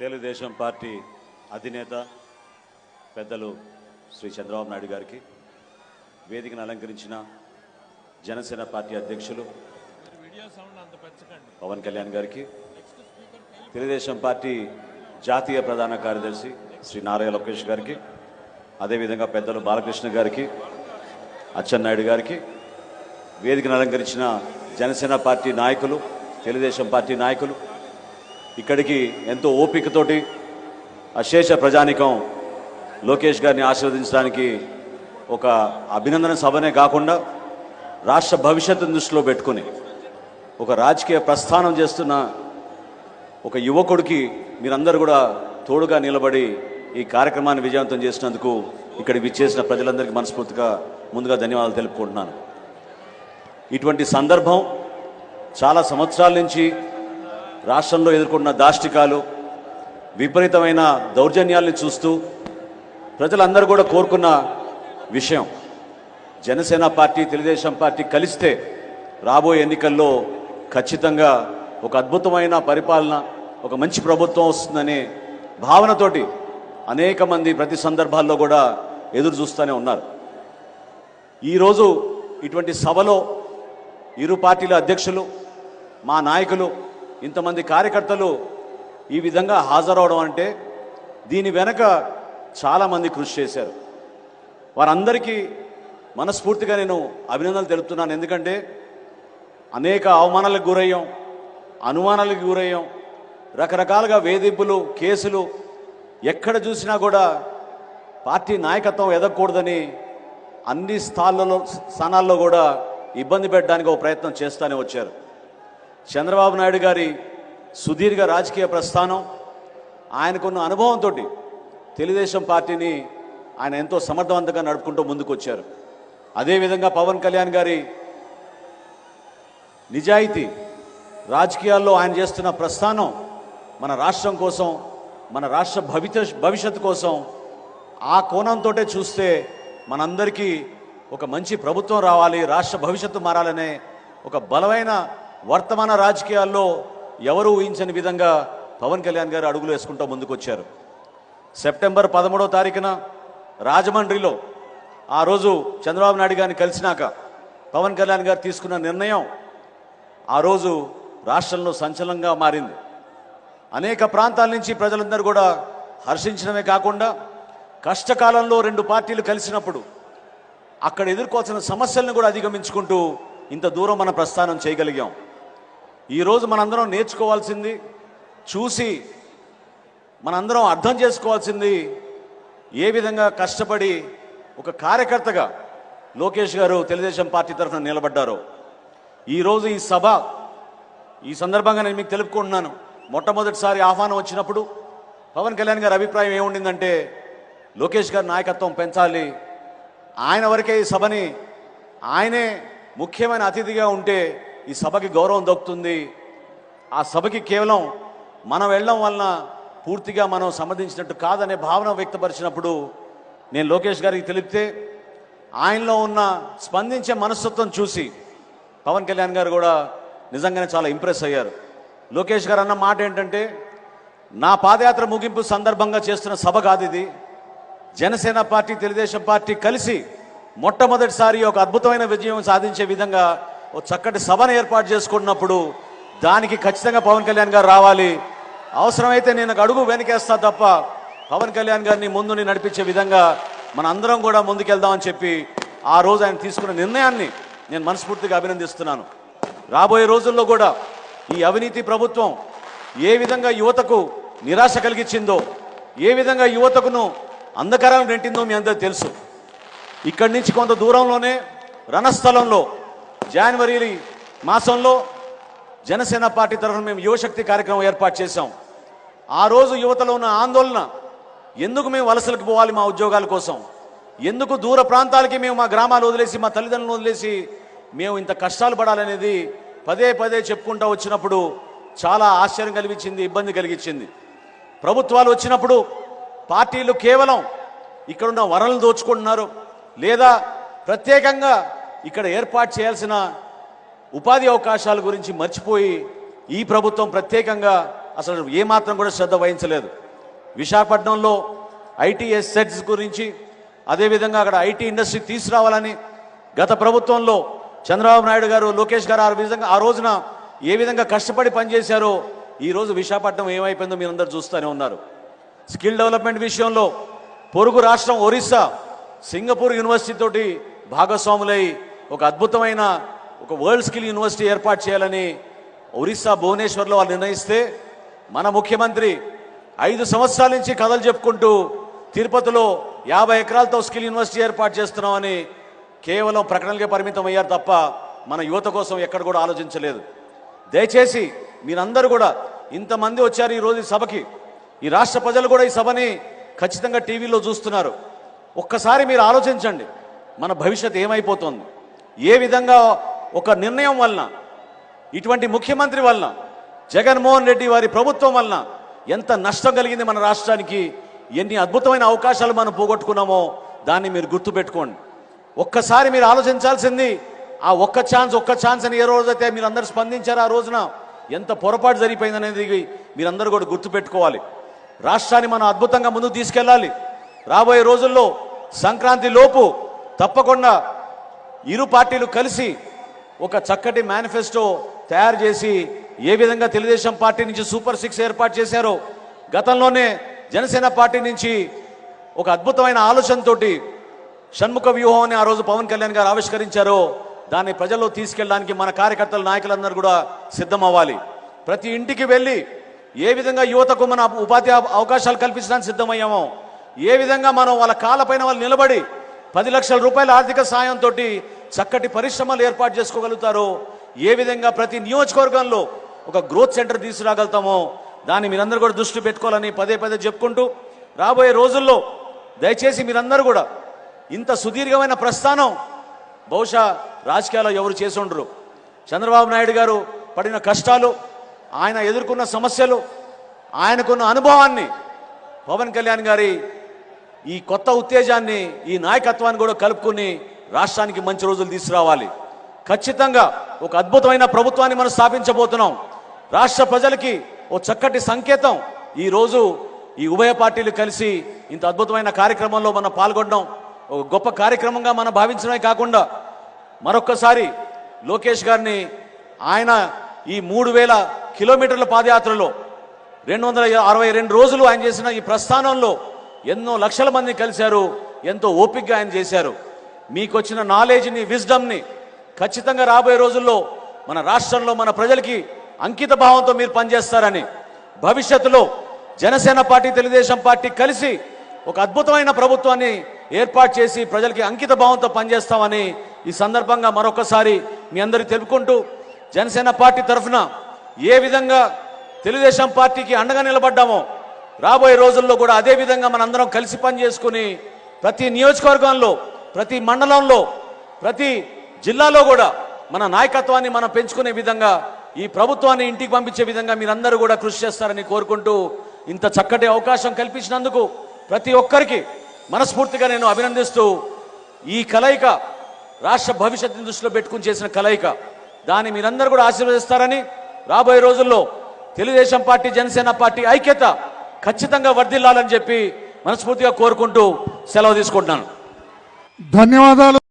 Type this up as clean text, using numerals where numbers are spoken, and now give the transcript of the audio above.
Telugu Desam party అధినేత పెద్దలు శ్రీ చంద్రబాబు నాయుడు గారికి, వేదికను అలంకరించిన జనసేన పార్టీ అధ్యక్షులు పవన్ కళ్యాణ్ గారికి, తెలుగుదేశం పార్టీ జాతీయ ప్రధాన కార్యదర్శి శ్రీ నారా లోకేష్ గారికి, అదేవిధంగా పెద్దలు బాలకృష్ణ గారికి, అచ్చెన్నాయుడు గారికి, వేదికను అలంకరించిన జనసేన పార్టీ నాయకులు, తెలుగుదేశం పార్టీ నాయకులు, ఇక్కడికి ఎంతో ఓపికతోటి అశేష ప్రజానికం లోకేష్ గారిని ఆశీర్వదించడానికి ఒక అభినందన సభనే కాకుండా రాష్ట్ర భవిష్యత్తును దృష్టిలో పెట్టుకుని ఒక రాజకీయ ప్రస్థానం చేస్తున్న ఒక యువకుడికి మీరందరూ కూడా తోడుగా నిలబడి ఈ కార్యక్రమాన్ని విజయవంతం చేసినందుకు ఇక్కడికి విచ్చేసిన ప్రజలందరికీ మనస్ఫూర్తిగా ముందుగా ధన్యవాదాలు తెలుపుకుంటున్నాను. ఇటువంటి సందర్భం చాలా సంవత్సరాల నుంచి రాష్ట్రంలో ఎదుర్కొన్న దాష్టికాలు, విపరీతమైన దౌర్జన్యాల్ని చూస్తూ ప్రజలందరూ కూడా కోరుకున్న విషయం, జనసేన పార్టీ తెలుగుదేశం పార్టీ కలిస్తే రాబోయే ఎన్నికల్లో ఖచ్చితంగా ఒక అద్భుతమైన పరిపాలన, ఒక మంచి ప్రభుత్వం వస్తుందనే భావనతోటి అనేక మంది ప్రతి సందర్భాల్లో కూడా ఎదురు చూస్తూనే ఉన్నారు. ఈరోజు ఇటువంటి సభలో ఇరు పార్టీల అధ్యక్షులు, మా నాయకులు, ఇంతమంది కార్యకర్తలు ఈ విధంగా హాజరవడం అంటే దీని వెనక చాలామంది కృషి చేశారు. వారందరికీ మనస్ఫూర్తిగా నేను అభినందనలు తెలుపుతున్నాను. ఎందుకంటే అనేక అవమానాలకు గురయ్యాం, అనుమానాలకు గురయ్యాం, రకరకాలుగా వేధింపులు, కేసులు, ఎక్కడ చూసినా కూడా పార్టీ నాయకత్వం ఎదగకూడదని అన్ని స్థానాల్లో కూడా ఇబ్బంది పెట్టడానికి ఒక ప్రయత్నం చేస్తూనే వచ్చారు. చంద్రబాబు నాయుడు గారి సుదీర్ఘ రాజకీయ ప్రస్థానం, ఆయనకున్న అనుభవంతో తెలుగుదేశం పార్టీని ఆయన ఎంతో సమర్థవంతంగా నడుపుకుంటూ ముందుకు వచ్చారు. అదేవిధంగా పవన్ కళ్యాణ్ గారి నిజాయితీ, రాజకీయాల్లో ఆయన చేస్తున్న ప్రస్థానం మన రాష్ట్రం కోసం, మన రాష్ట్ర భవిష్యత్తు కోసం, ఆ కోణంతో చూస్తే మనందరికీ ఒక మంచి ప్రభుత్వం రావాలి, రాష్ట్ర భవిష్యత్తు మారాలనే ఒక బలమైన వర్తమాన రాజకీయాల్లో ఎవరు ఊహించని విధంగా పవన్ కళ్యాణ్ గారు అడుగులు వేసుకుంటూ ముందుకు వచ్చారు. సెప్టెంబర్ 13వ తారీఖున రాజమండ్రిలో ఆ రోజు చంద్రబాబు నాయుడు గారిని కలిసినాక పవన్ కళ్యాణ్ గారు తీసుకున్న నిర్ణయం ఆ రోజు రాష్ట్రంలో సంచలనంగా మారింది. అనేక ప్రాంతాల నుంచి ప్రజలందరూ కూడా హర్షించడమే కాకుండా కష్టకాలంలో రెండు పార్టీలు కలిసినప్పుడు అక్కడ ఎదుర్కోవాల్సిన సమస్యలను కూడా అధిగమించుకుంటూ ఇంత దూరం మన ప్రస్థానం చేయగలిగాం. ఈరోజు మనందరం నేర్చుకోవాల్సింది, చూసి మనందరం అర్థం చేసుకోవాల్సింది, ఏ విధంగా కష్టపడి ఒక కార్యకర్తగా లోకేష్ గారు తెలుగుదేశం పార్టీ తరఫున నిలబడ్డారో. ఈరోజు ఈ సభ, ఈ సందర్భంగా నేను మీకు తెలుపుకుంటున్నాను. మొట్టమొదటిసారి ఆహ్వానం వచ్చినప్పుడు పవన్ కళ్యాణ్ గారి అభిప్రాయం ఏముండిందంటే లోకేష్ గారి నాయకత్వం పెంచాలి, ఆయన వరకే ఈ సభని, ఆయనే ముఖ్యమైన అతిథిగా ఉంటే ఈ సభకి గౌరవం దక్కుతుంది, ఆ సభకి కేవలం మనం వెళ్ళడం వలన పూర్తిగా మనం సంబంధించినట్టు కాదనే భావన వ్యక్తపరిచినప్పుడు నేను లోకేష్ గారికి తెలిపితే ఆయనలో ఉన్న స్పందించే మనస్తత్వం చూసి పవన్ కళ్యాణ్ గారు కూడా నిజంగానే చాలా ఇంప్రెస్ అయ్యారు. లోకేష్ గారు అన్న మాట ఏంటంటే, నా పాదయాత్ర ముగింపు సందర్భంగా చేస్తున్న సభ కాదు ఇది, జనసేన పార్టీ తెలుగుదేశం పార్టీ కలిసి మొట్టమొదటిసారి ఒక అద్భుతమైన విజయం సాధించే విధంగా ఒక చక్కటి సభను ఏర్పాటు చేసుకున్నప్పుడు దానికి ఖచ్చితంగా పవన్ కళ్యాణ్ గారు రావాలి, అవసరమైతే నేను అడుగు వెనకేస్తా తప్ప పవన్ కళ్యాణ్ గారిని ముందుని నడిపించే విధంగా మన అందరం కూడా ముందుకెళ్దామని చెప్పి ఆ రోజు ఆయన తీసుకున్న నిర్ణయాన్ని నేను మనస్ఫూర్తిగా అభినందిస్తున్నాను. రాబోయే రోజుల్లో కూడా ఈ అవినీతి ప్రభుత్వం ఏ విధంగా యువతకు నిరాశ కలిగించిందో, ఏ విధంగా యువతకును అంధకారం రెంటిందో మీ అందరూ తెలుసు. ఇక్కడి నుంచి కొంత దూరంలోనే రణస్థలంలో జనవరి మాసంలో జనసేన పార్టీ తరఫున మేము యువశక్తి కార్యక్రమం ఏర్పాటు చేశాం. ఆ రోజు యువతలో ఉన్న ఆందోళన, ఎందుకు మేము వలసలకు పోవాలి మా ఉద్యోగాల కోసం, ఎందుకు దూర ప్రాంతాలకి మేము మా గ్రామాలు వదిలేసి, మా తల్లిదండ్రులను వదిలేసి మేము ఇంత కష్టాలు పడాలనేది పదే పదే చెప్పుకుంటూ వచ్చినప్పుడు చాలా ఆశ్చర్యం కలిగించింది, ఇబ్బంది కలిగించింది. ప్రభుత్వాలు వచ్చినప్పుడు పార్టీలు కేవలం ఇక్కడున్న వనరులు దోచుకుంటున్నారు, లేదా ప్రత్యేకంగా ఇక్కడ ఏర్పాటు చేయాల్సిన ఉపాధి అవకాశాల గురించి మర్చిపోయి ఈ ప్రభుత్వం ప్రత్యేకంగా అసలు ఏమాత్రం కూడా శ్రద్ధ వహించలేదు. విశాఖపట్నంలో ఐటీ సెట్స్ గురించి, అదేవిధంగా అక్కడ ఐటీ ఇండస్ట్రీ తీసుకురావాలని గత ప్రభుత్వంలో చంద్రబాబు నాయుడు గారు, లోకేష్ గారు ఆ రోజున ఏ విధంగా కష్టపడి పనిచేశారో ఈరోజు విశాఖపట్నం ఏమైపోయిందో మీరందరూ చూస్తూనే ఉన్నారు. స్కిల్ డెవలప్మెంట్ విషయంలో పొరుగు రాష్ట్రం ఒరిస్సా సింగపూర్ యూనివర్సిటీ తోటి భాగస్వాములై ఒక అద్భుతమైన ఒక వరల్డ్ స్కిల్ యూనివర్సిటీ ఏర్పాటు చేయాలని ఒరిస్సా భువనేశ్వర్లో వాళ్ళు నిర్ణయిస్తే మన ముఖ్యమంత్రి 5 సంవత్సరాల నుంచి కథలు చెప్పుకుంటూ తిరుపతిలో 50 ఎకరాలతో స్కిల్ యూనివర్సిటీ ఏర్పాటు చేస్తున్నామని కేవలం ప్రకటనలకే పరిమితం అయ్యారు తప్ప మన యువత కోసం ఎక్కడ కూడా ఆలోచించలేదు. దయచేసి మీరందరూ కూడా ఇంతమంది వచ్చారు ఈరోజు ఈ సభకి, ఈ రాష్ట్ర ప్రజలు కూడా ఈ సభని ఖచ్చితంగా టీవీలో చూస్తున్నారు. ఒక్కసారి మీరు ఆలోచించండి, మన భవిష్యత్ ఏమైపోతుంది, ఏ విధంగా ఒక నిర్ణయం వలన, ఇటువంటి ముఖ్యమంత్రి వలన, జగన్మోహన్ రెడ్డి వారి ప్రభుత్వం వలన ఎంత నష్టం కలిగింది మన రాష్ట్రానికి, ఎన్ని అద్భుతమైన అవకాశాలు మనం పోగొట్టుకున్నామో దాన్ని మీరు గుర్తుపెట్టుకోండి. ఒక్కసారి మీరు ఆలోచించాల్సింది ఆ ఒక్క ఛాన్స్ అని ఏ రోజైతే మీరు అందరూ స్పందించారో ఆ రోజున ఎంత పొరపాటు జరిగిపోయిందనేది మీరందరూ కూడా గుర్తుపెట్టుకోవాలి. రాష్ట్రాన్ని మనం అద్భుతంగా ముందుకు తీసుకెళ్ళాలి. రాబోయే రోజుల్లో సంక్రాంతి లోపు తప్పకుండా ఇరు పార్టీలు కలిసి ఒక చక్కటి మేనిఫెస్టో తయారు చేసి ఏ విధంగా తెలుగుదేశం పార్టీ నుంచి సూపర్ 6 ఏర్పాటు చేశారో, గతంలోనే జనసేన పార్టీ నుంచి ఒక అద్భుతమైన ఆలోచనతోటి షణ్ముఖ వ్యూహం అని ఆ రోజు పవన్ కళ్యాణ్ గారు ఆవిష్కరించారో దాన్ని ప్రజల్లో తీసుకెళ్ళడానికి మన కార్యకర్తలు, నాయకులందరూ కూడా సిద్ధం అవ్వాలి. ప్రతి ఇంటికి వెళ్ళి ఏ విధంగా యువతకు మన ఉపాధి అవకాశాలు కల్పించడానికి సిద్ధమయ్యామో, ఏ విధంగా మనం వాళ్ళ కాళ్ళపైన వాళ్ళు నిలబడి 10 లక్షల రూపాయల ఆర్థిక సాయంతో చక్కటి పరిశ్రమలు ఏర్పాటు చేసుకోగలుగుతారో, ఏ విధంగా ప్రతి నియోజకవర్గంలో ఒక గ్రోత్ సెంటర్ తీసుకురాగలుగుతామో దాన్ని మీరందరూ కూడా దృష్టి పెట్టుకోవాలని పదే చెప్పుకుంటూ, రాబోయే రోజుల్లో దయచేసి మీరందరూ కూడా ఇంత సుదీర్ఘమైన ప్రస్థానం బహుశా రాజకీయాల్లో ఎవరు చేసి ఉండరు. చంద్రబాబు నాయుడు గారు పడిన కష్టాలు, ఆయన ఎదుర్కొన్న సమస్యలు, ఆయనకున్న అనుభవాన్ని పవన్ కళ్యాణ్ గారి ఈ కొత్త ఉత్తేజాన్ని, ఈ నాయకత్వాన్ని కూడా కలుపుకుని రాష్ట్రానికి మంచి రోజులు తీసుకురావాలి. ఖచ్చితంగా ఒక అద్భుతమైన ప్రభుత్వాన్ని మనం స్థాపించబోతున్నాం. రాష్ట్ర ప్రజలకి ఓ చక్కటి సంకేతం ఈరోజు ఈ ఉభయ పార్టీలు కలిసి ఇంత అద్భుతమైన కార్యక్రమంలో మనం పాల్గొనడం ఒక గొప్ప కార్యక్రమంగా మనం భావించడమే కాకుండా మరొక్కసారి లోకేష్ గారిని ఆయన ఈ 3000 కిలోమీటర్ల పాదయాత్రలో 262 రోజులు ఆయన చేసిన ఈ ప్రస్థానంలో ఎన్నో లక్షల మంది కలిశారు, ఎంతో ఓపికగా ఆయన చేశారు. మీకు వచ్చిన నాలెడ్జ్ని, విజ్డమ్ని ఖచ్చితంగా రాబోయే రోజుల్లో మన రాష్ట్రంలో మన ప్రజలకి అంకిత భావంతో మీరు పనిచేస్తారని, భవిష్యత్తులో జనసేన పార్టీ, తెలుగుదేశం పార్టీ కలిసి ఒక అద్భుతమైన ప్రభుత్వాన్ని ఏర్పాటు చేసి ప్రజలకి అంకిత భావంతో పనిచేస్తామని ఈ సందర్భంగా మరొకసారి మీ అందరికీ తెలుపుకుంటూ, జనసేన పార్టీ తరఫున ఏ విధంగా తెలుగుదేశం పార్టీకి అండగా నిలబడ్డామో రాబోయే రోజుల్లో కూడా అదే విధంగా మనందరం కలిసి పనిచేసుకుని ప్రతి నియోజకవర్గంలో, ప్రతి మండలంలో, ప్రతి జిల్లాలో కూడా మన నాయకత్వాన్ని మనం పెంచుకునే విధంగా, ఈ ప్రభుత్వాన్ని ఇంటికి పంపించే విధంగా మీరందరూ కూడా కృషి చేస్తారని కోరుకుంటూ, ఇంత చక్కటి అవకాశం కల్పించినందుకు ప్రతి ఒక్కరికి మనస్ఫూర్తిగా నేను అభినందిస్తూ, ఈ కలయిక రాష్ట్ర భవిష్యత్తుని దృష్టిలో పెట్టుకుని చేసిన కలయిక, దాన్ని మీరందరూ కూడా ఆశీర్వదిస్తారని, రాబోయే రోజుల్లో తెలుగుదేశం పార్టీ, జనసేన పార్టీ ఐక్యత ఖచ్చితంగా వర్ధిల్లాలని చెప్పి మనస్ఫూర్తిగా కోరుకుంటూ సెలవు తీసుకుంటున్నాను. ధన్యవాదాలు.